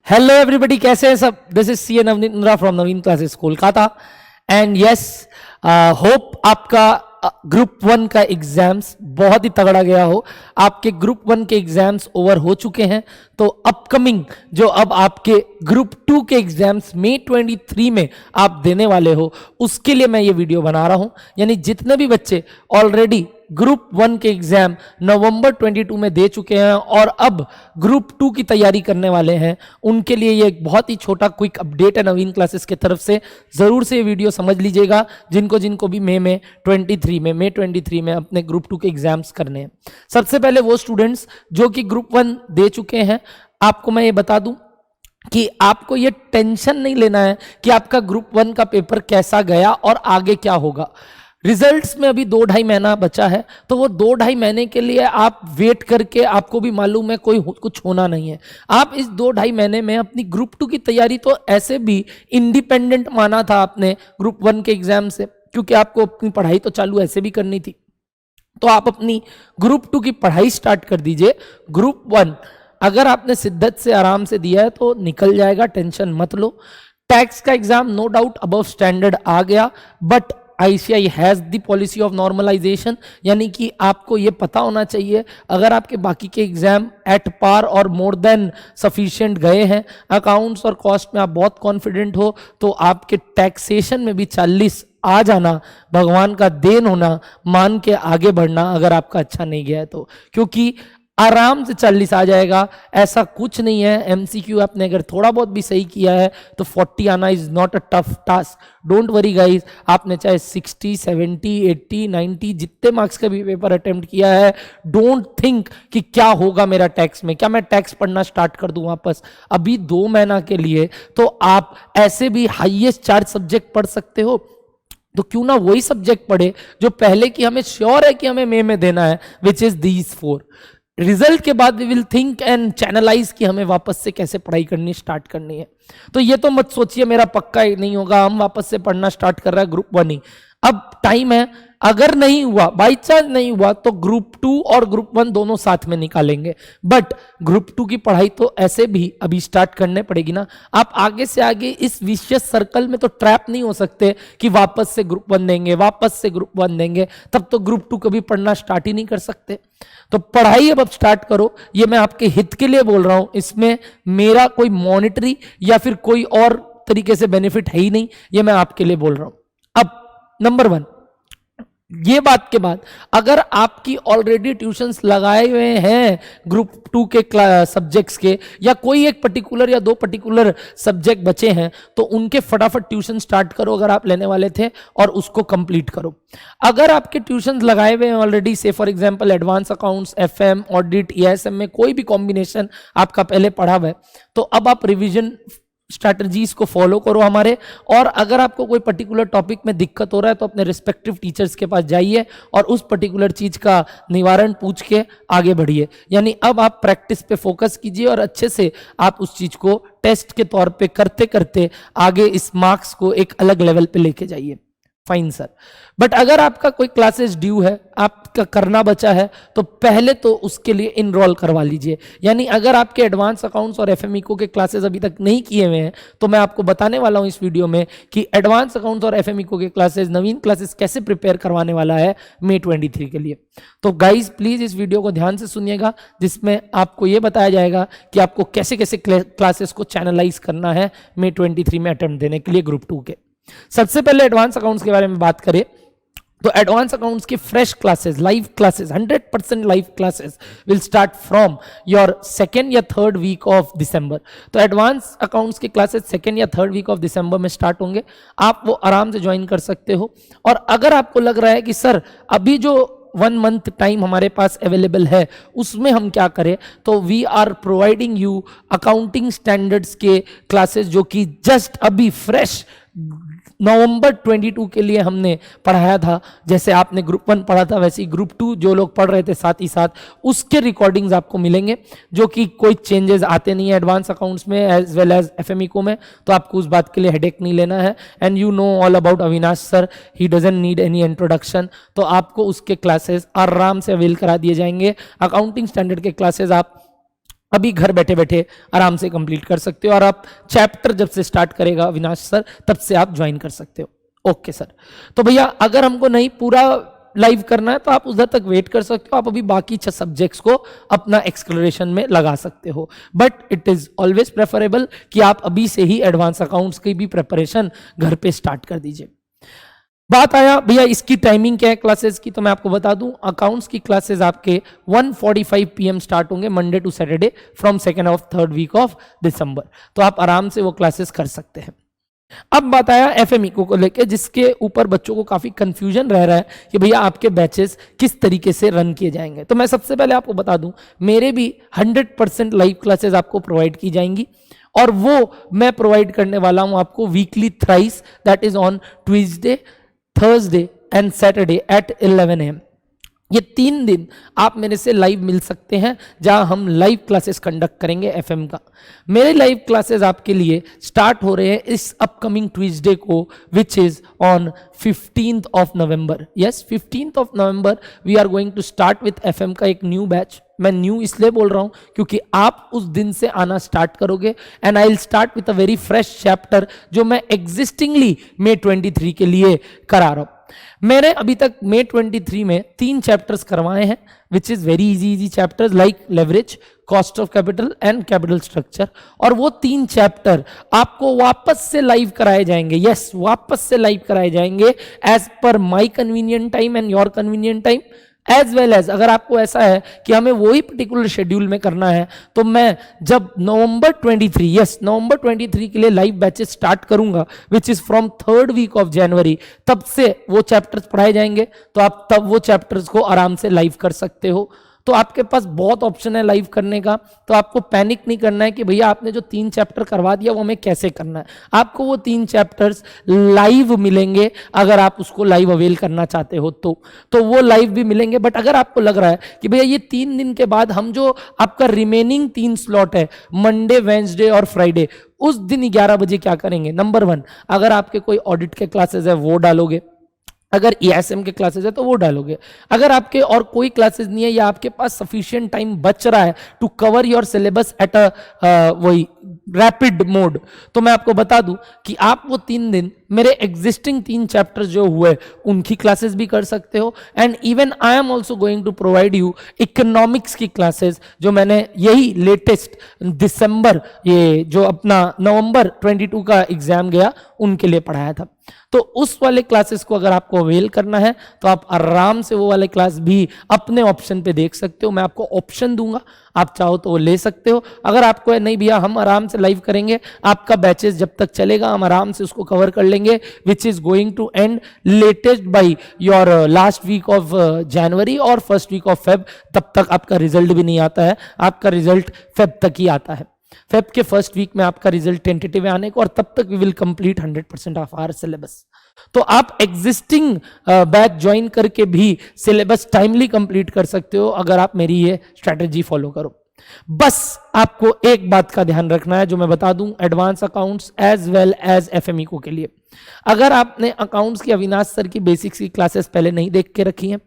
Hello everybody, कैसे हैं सब। This is C Navneet Indra from Naveen classes Kolkata and yes, hope आपका ग्रुप 1 का एग्जाम्स बहुत ही तगड़ा गया हो। आपके ग्रुप 1 के एग्जाम्स ओवर हो चुके हैं, तो अपकमिंग जो अब आपके ग्रुप 2 के एग्जाम्स मई 23 में आप देने वाले हो, उसके लिए मैं ये वीडियो बना रहा हूं। यानी जितने भी बच्चे ऑलरेडी ग्रुप 1 के एग्जाम नवंबर 22 में दे चुके हैं और अब ग्रुप 2 की तैयारी करने वाले हैं, उनके लिए ये एक बहुत ही छोटा क्विक अपडेट है नवीन क्लासेस की तरफ से। जरूर से ये वीडियो समझ लीजिएगा जिनको भी मई 23 में अपने ग्रुप 2 के एग्जाम्स करने हैं। सबसे पहले वो स्टूडेंट्स जो कि ग्रुप 1 दे चुके हैं, आपको मैं ये बता दूं कि आपको ये टेंशन नहीं लेना है कि आपका ग्रुप 1 का पेपर कैसा गया और आगे क्या होगा। रिजल्ट्स में अभी 2-2.5 महीना बचा है, तो वो 2-2.5 महीने के लिए आप वेट करके, आपको भी मालूम है कोई कुछ होना नहीं है। आप इस 2-2.5 महीने में अपनी ग्रुप 2 की तैयारी तो ऐसे भी इंडिपेंडेंट माना था आपने ग्रुप 1 के एग्जाम से, क्योंकि आपको अपनी पढ़ाई तो चालू ऐसे भी करनी थी। तो आप अपनी ग्रुप 2 की पढ़ाई स्टार्ट कर दीजिए। ग्रुप 1 अगर आपने शिद्दत से आराम से दिया है तो निकल जाएगा, टेंशन मत लो। टैक्स का exam no doubt above standard आ गया, but ICAI has the policy of normalisation, यानी कि आपको ये पता होना चाहिए अगर आपके बाकी के एग्जाम एट पार और मोर देन सफिशिएंट गए हैं, अकाउंट्स और कॉस्ट में आप बहुत कॉन्फिडेंट हो, तो आपके टैक्सेशन में भी 40 आ जाना भगवान का देन होना, मान के आगे बढ़ना अगर आपका अच्छा नहीं गया है तो, क्योंकि आराम से 40 आ जाएगा। ऐसा कुछ नहीं है। MCQ आपने अगर थोड़ा बहुत भी सही किया है तो 40 आना is not a tough task. Don't worry guys, आपने चाहे 60, 70, 80, 90 जितने मार्क्स का भी पेपर अटेम्प्ट किया है, डोंट थिंक कि क्या होगा मेरा टैक्स में, क्या मैं टैक्स पढ़ना स्टार्ट कर दूं वापस। अभी 2 महीना के लिए तो आप ऐसे भी हाईएस्ट 4 सब्जेक्ट पढ़ सकते हो, तो क्यों ना वही सब्जेक्ट पढ़े जो पहले की हमें श्योर है कि हमें मई में देना है, विच इज दीज 4। रिजल्ट के बाद we will think and channelize कि हमें वापस से कैसे पढ़ाई करनी स्टार्ट करनी है। तो ये तो मत सोचिए मेरा पक्का नहीं होगा, हम वापस से पढ़ना स्टार्ट कर रहा है ग्रुप 1 ही। अब टाइम है, अगर नहीं हुआ, बाई चांस नहीं हुआ, तो ग्रुप 2 और ग्रुप 1 दोनों साथ में निकालेंगे। बट ग्रुप 2 की पढ़ाई तो ऐसे भी अभी स्टार्ट करने पड़ेगी ना। आप आगे से आगे इस विशियस सर्कल में तो ट्रैप नहीं हो सकते कि वापस से ग्रुप 1 देंगे, वापस से ग्रुप 1 देंगे, तब तो ग्रुप 2 कभी पढ़ना स्टार्ट ही नहीं कर सकते। तो पढ़ाई अब स्टार्ट करो, ये मैं आपके हित के लिए बोल रहा हूं। इसमें मेरा कोई मॉनिटरी या फिर कोई और तरीके से बेनिफिट है ही नहीं, ये मैं आपके लिए बोल रहा हूं। अब नंबर 1, ये बात के बाद अगर आपकी ऑलरेडी ट्यूशंस लगाए हुए हैं ग्रुप 2 के सब्जेक्ट्स के, या कोई एक पर्टिकुलर या 2 पर्टिकुलर सब्जेक्ट बचे हैं, तो उनके फटाफट ट्यूशन स्टार्ट करो अगर आप लेने वाले थे, और उसको कंप्लीट करो। अगर आपके ट्यूशंस लगाए हुए हैं ऑलरेडी, से for example advance accounts, FM, audit, EISM में कोई भी कॉम्बिनेशन आपका पहले पढ़ा हुआ है, तो अब आप रिविजन स्ट्रैटेजीज को फॉलो करो हमारे। और अगर आपको कोई पर्टिकुलर टॉपिक में दिक्कत हो रहा है तो अपने रिस्पेक्टिव टीचर्स के पास जाइए और उस पर्टिकुलर चीज का निवारण पूछ के आगे बढ़िए। यानी अब आप प्रैक्टिस पे फोकस कीजिए और अच्छे से आप उस चीज को टेस्ट के तौर पे करते करते आगे इस मार्क्स को एक अलग लेवल पे लेके जाइए। फाइन सर, बट अगर आपका कोई क्लासेस ड्यू है, आपका करना बचा है, तो पहले तो उसके लिए इनरोल करवा लीजिए। यानी अगर आपके एडवांस अकाउंट्स और FMECO के क्लासेस अभी तक नहीं किए हुए हैं, तो मैं आपको बताने वाला हूं इस वीडियो में कि एडवांस अकाउंट्स और FMECO के क्लासेस, नवीन क्लासेस कैसे प्रिपेयर करवाने वाला है मई 23 के लिए। तो गाइज प्लीज इस वीडियो को ध्यान से सुनिएगा, जिसमें आपको यह बताया जाएगा कि आपको कैसे कैसे क्लासेस को चैनलाइज करना है मई 23 में अटेम्प्ट देने के लिए ग्रुप 2 के। सबसे पहले एडवांस अकाउंट्स के बारे में बात करें तो एडवांस अकाउंट्स की fresh classes, live classes, 100% live classes will start from your 2nd या 3rd वीक ऑफ दिसंबर। तो एडवांस अकाउंट्स की क्लासेस 2nd या 3rd वीक ऑफ दिसंबर में स्टार्ट होंगे, आप वो आराम से ज्वाइन कर सकते हो। और अगर आपको लग रहा है कि सर अभी जो 1 मंथ टाइम हमारे पास अवेलेबल है उसमें हम क्या करें, तो we are providing you accounting standards के क्लासेस, जो कि जस्ट अभी फ्रेश नवंबर 22 के लिए हमने पढ़ाया था। जैसे आपने ग्रुप 1 पढ़ा था, वैसे ही ग्रुप 2 जो लोग पढ़ रहे थे साथ ही साथ, उसके रिकॉर्डिंग्स आपको मिलेंगे, जो कि कोई चेंजेस आते नहीं है एडवांस अकाउंट्स में एज वेल एज FMECO में। तो आपको उस बात के लिए हेडेक नहीं लेना है। And you know all about Avinash sir, he doesn't need any introduction. तो आपको उसके क्लासेस आराम से अवेल करा दिए जाएंगे। अकाउंटिंग स्टैंडर्ड के क्लासेस आप अभी घर बैठे बैठे आराम से कंप्लीट कर सकते हो, और आप चैप्टर जब से स्टार्ट करेगा अविनाश सर तब से आप ज्वाइन कर सकते हो। ओके सर, तो भैया अगर हमको नहीं पूरा लाइव करना है तो आप उधर तक वेट कर सकते हो, आप अभी बाकी 6 सब्जेक्ट्स को अपना एक्सप्लोरेशन में लगा सकते हो, but it is always preferable कि आप अभी से ही एडवांस अकाउंट्स की भी प्रिपरेशन घर पे स्टार्ट कर दीजिए। बात आया भैया इसकी टाइमिंग क्या है क्लासेस की, तो मैं आपको बता दूं अकाउंट्स की क्लासेस आपके 1:45 PM स्टार्ट होंगे Monday to Saturday from 2nd और 3rd वीक ऑफ दिसंबर, तो आप आराम से वो क्लासेस कर सकते हैं। अब बात आया एफएमई को लेके, जिसके ऊपर बच्चों को काफी कंफ्यूजन रह रहा है कि भैया आपके बैचेस किस तरीके से रन किए जाएंगे। तो मैं सबसे पहले आपको बता दूं मेरे भी 100% लाइव क्लासेस आपको प्रोवाइड की जाएंगी, और वो मैं प्रोवाइड करने वाला हूं आपको weekly thrice, that is on Tuesday, Thursday and Saturday at 11 AM। ये 3 दिन आप मेरे से लाइव मिल सकते हैं जहां हम लाइव क्लासेस कंडक्ट करेंगे एफएम का। मेरे लाइव क्लासेस आपके लिए स्टार्ट हो रहे हैं इस अपकमिंग ट्यूसडे को, which is on 15th of November। Yes, 15th of November we are going to start with FM का एक न्यू बैच। मैं न्यू इसलिए बोल रहा हूं क्योंकि आप उस दिन से आना स्टार्ट करोगे, and I will start with a very fresh chapter जो मैं एग्जिस्टिंगली May 23 के लिए करा रहा हूं। मैंने अभी तक May 23 में 3 चैप्टर्स करवाए हैं, which is very easy chapters like leverage, cost of capital and capital structure, और वो 3 चैप्टर आपको वापस से लाइव कराए जाएंगे। यस, वापस से लाइव कराए जाएंगे as per my convenient time and your convenient time, as well as अगर आपको ऐसा है कि हमें वही पर्टिकुलर शेड्यूल में करना है, तो मैं जब नवंबर 23 के लिए लाइव बैचेस स्टार्ट करूंगा, which is from 3rd week of January, तब से वो चैप्टर्स पढ़ाए जाएंगे, तो आप तब वो चैप्टर्स को आराम से लाइव कर सकते हो। तो आपके पास बहुत ऑप्शन है लाइव करने का, तो आपको पैनिक नहीं करना है कि भैया आपने जो 3 चैप्टर करवा दिया वो हमें कैसे करना है। आपको वो 3 चैप्टर्स लाइव मिलेंगे अगर आप उसको लाइव अवेल करना चाहते हो तो वो लाइव भी मिलेंगे। बट अगर आपको लग रहा है कि भैया ये 3 दिन के बाद हम जो आपका रिमेनिंग 3 स्लॉट है मंडे, वेंसडे और फ्राइडे, उस दिन 11 बजे क्या करेंगे, नंबर 1 अगर आपके कोई ऑडिट के क्लासेस है वो डालोगे, अगर ESM के क्लासेस है तो वो डालोगे, अगर आपके और कोई क्लासेस नहीं है या आपके पास सफिशिएंट टाइम बच रहा है to cover your syllabus at a वही रैपिड मोड, तो मैं आपको बता दूं कि आप वो 3 दिन मेरे एग्जिस्टिंग 3 चैप्टर्स जो हुए उनकी क्लासेस भी कर सकते हो, and even I am also going to provide you economics की क्लासेस जो मैंने यही लेटेस्ट दिसंबर, ये जो अपना नवंबर 22 का एग्जाम गया उनके लिए पढ़ाया था। तो उस वाले क्लासेस को अगर आपको अवेल करना है तो आप आराम से वो वाले क्लास भी अपने ऑप्शन पे देख सकते हो, मैं आपको ऑप्शन दूंगा, आप चाहो तो वो ले सकते हो। अगर आपको है नहीं भैया हम आराम से लाइव करेंगे, आपका बैचेस जब तक चलेगा हम आराम से उसको कवर कर लेंगे, which is going to end latest by your last week of January और फर्स्ट वीक ऑफ फेब, तब तक आपका रिजल्ट भी नहीं आता है, आपका रिजल्ट फेब तक ही आता है। फेब के फर्स्ट वीक में आपका रिजल्ट टेंटेटिव है आने को, और तब तक we will complete 100% of our syllabus. तो आप एग्जिस्टिंग बैच ज्वाइन करके भी सिलेबस टाइमली कंप्लीट कर सकते हो अगर आप मेरी ये स्ट्रेटेजी फॉलो करो। बस आपको एक बात का ध्यान रखना है जो मैं बता दूं advance accounts as well as FME को के लिए, अगर आपने अकाउंट्स की अविनाश सर की बेसिक्स की क्लासेस पहले नहीं देख के रखी हैं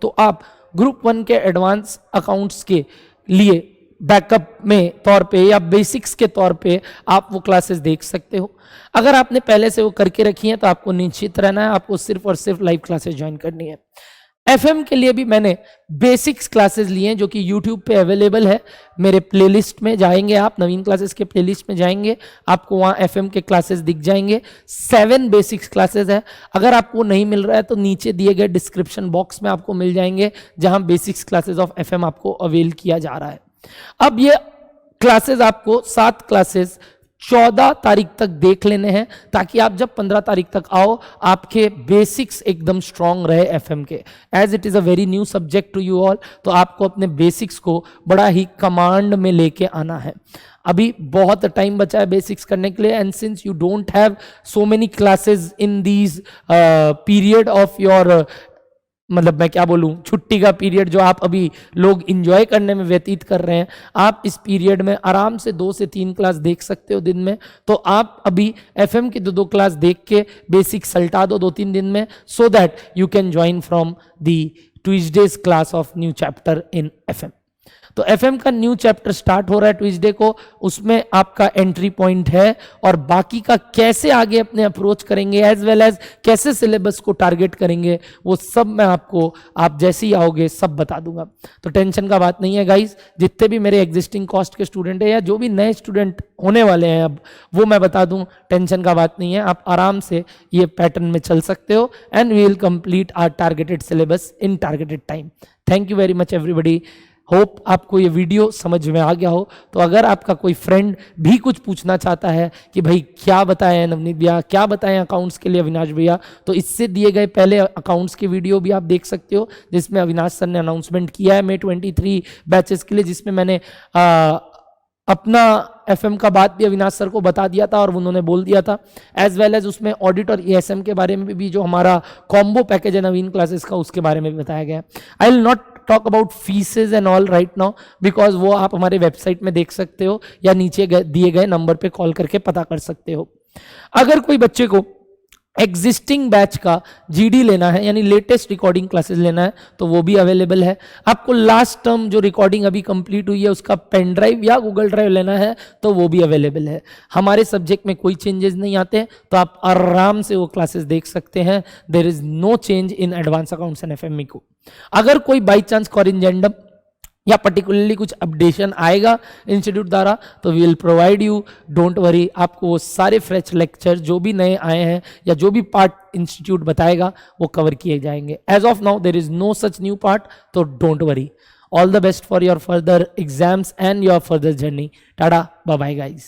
तो आप ग्रुप 1 के एडवांस अकाउंट्स के लिए बैकअप में तौर पे या बेसिक्स के तौर पे आप वो क्लासेस देख सकते हो। अगर आपने पहले से वो करके रखी हैं तो आपको निश्चित रहना है, आपको सिर्फ और सिर्फ लाइव क्लासेस ज्वाइन करनी है। एफएम के लिए भी मैंने बेसिक्स क्लासेस लिए हैं जो कि यूट्यूब पे अवेलेबल है, मेरे प्लेलिस्ट में जाएंगे आप, नवीन क्लासेस के प्लेलिस्ट में जाएंगे, आपको वहाँ एफएम के क्लासेस दिख जाएंगे। 7 बेसिक्स क्लासेस है, अगर आपको नहीं मिल रहा है तो नीचे दिए गए डिस्क्रिप्शन बॉक्स में आपको मिल जाएंगे जहाँ बेसिक्स क्लासेस ऑफ एफएम आपको अवेल किया जा रहा है। अब ये क्लासेस आपको 7 क्लासेस 14 तारीख तक देख लेने हैं ताकि आप जब 15 तारीख तक आओ आपके बेसिक्स एकदम स्ट्रांग रहे एफएम के। As it is a very new subject to you all, तो आपको अपने बेसिक्स को बड़ा ही कमांड में लेके आना है। अभी बहुत टाइम बचा है बेसिक्स करने के लिए, and since you don't have so many classes in these period of your, मतलब मैं क्या बोलूं, छुट्टी का पीरियड जो आप अभी लोग इंजॉय करने में व्यतीत कर रहे हैं, आप इस पीरियड में आराम से 2 से 3 क्लास देख सकते हो दिन में। तो आप अभी एफएम की 2 क्लास देख के बेसिक सल्टा दो 2-3 दिन में, so that you can join from the Tuesdays class of new chapter in FM. तो एफएम का न्यू चैप्टर स्टार्ट हो रहा है ट्यूसडे को, उसमें आपका एंट्री पॉइंट है, और बाकी का कैसे आगे अपने अप्रोच करेंगे एज वेल एज कैसे सिलेबस को टारगेट करेंगे, वो सब मैं आपको, आप जैसे ही आओगे सब बता दूंगा। तो टेंशन का बात नहीं है गाइस, जितने भी मेरे एग्जिस्टिंग कॉस्ट के स्टूडेंट है या जो भी नए स्टूडेंट होने वाले हैं अब, वो मैं बता दूं, टेंशन का बात नहीं है, आप आराम से ये पैटर्न में चल सकते हो, and we will complete our targeted syllabus in targeted time. Thank you very much everybody, hope आपको ये वीडियो समझ में आ गया हो। तो अगर आपका कोई फ्रेंड भी कुछ पूछना चाहता है कि भाई क्या बताएं नवनीत भैया, क्या बताएं अकाउंट्स के लिए अविनाश भैया, तो इससे दिए गए पहले अकाउंट्स की वीडियो भी आप देख सकते हो, जिसमें अविनाश सर ने अनाउंसमेंट किया है May 23 बैचेस के लिए, जिसमें मैंने अपना एफएम का बात भी अविनाश सर को बता दिया था और उन्होंने बोल दिया था, एज वेल एज उसमें ऑडिट और ईएसएम के बारे में भी जो हमारा कॉम्बो पैकेज है नवीन क्लासेस का, उसके बारे में भी बताया गया है। I will not talk about faeces and all right now, because वो आप हमारे वेबसाइट में देख सकते हो या नीचे दिए गए नंबर पे कॉल करके पता कर सकते हो। अगर कोई बच्चे को एग्जिस्टिंग बैच का जीडी लेना है, यानी लेटेस्ट रिकॉर्डिंग क्लासेस लेना है, तो वो भी अवेलेबल है। आपको लास्ट टर्म जो रिकॉर्डिंग अभी कंप्लीट हुई है उसका पेन ड्राइव या गूगल ड्राइव लेना है, तो वो भी अवेलेबल है। हमारे सब्जेक्ट में कोई चेंजेस नहीं आते, तो आप आराम से वो क्लासेस देख सकते हैं। There is no change in advance accounts and FME को। अगर कोई बाई चांस कॉरिजेंडम या पर्टिकुलरली कुछ अपडेशन आएगा इंस्टीट्यूट द्वारा, तो we will provide you, don't worry. आपको वो सारे फ्रेश लेक्चर जो भी नए आए हैं या जो भी पार्ट इंस्टीट्यूट बताएगा वो कवर किए जाएंगे। As of now there is no such new part, तो don't worry. All the best for your further exams and your further journey. Tata, bye bye guys.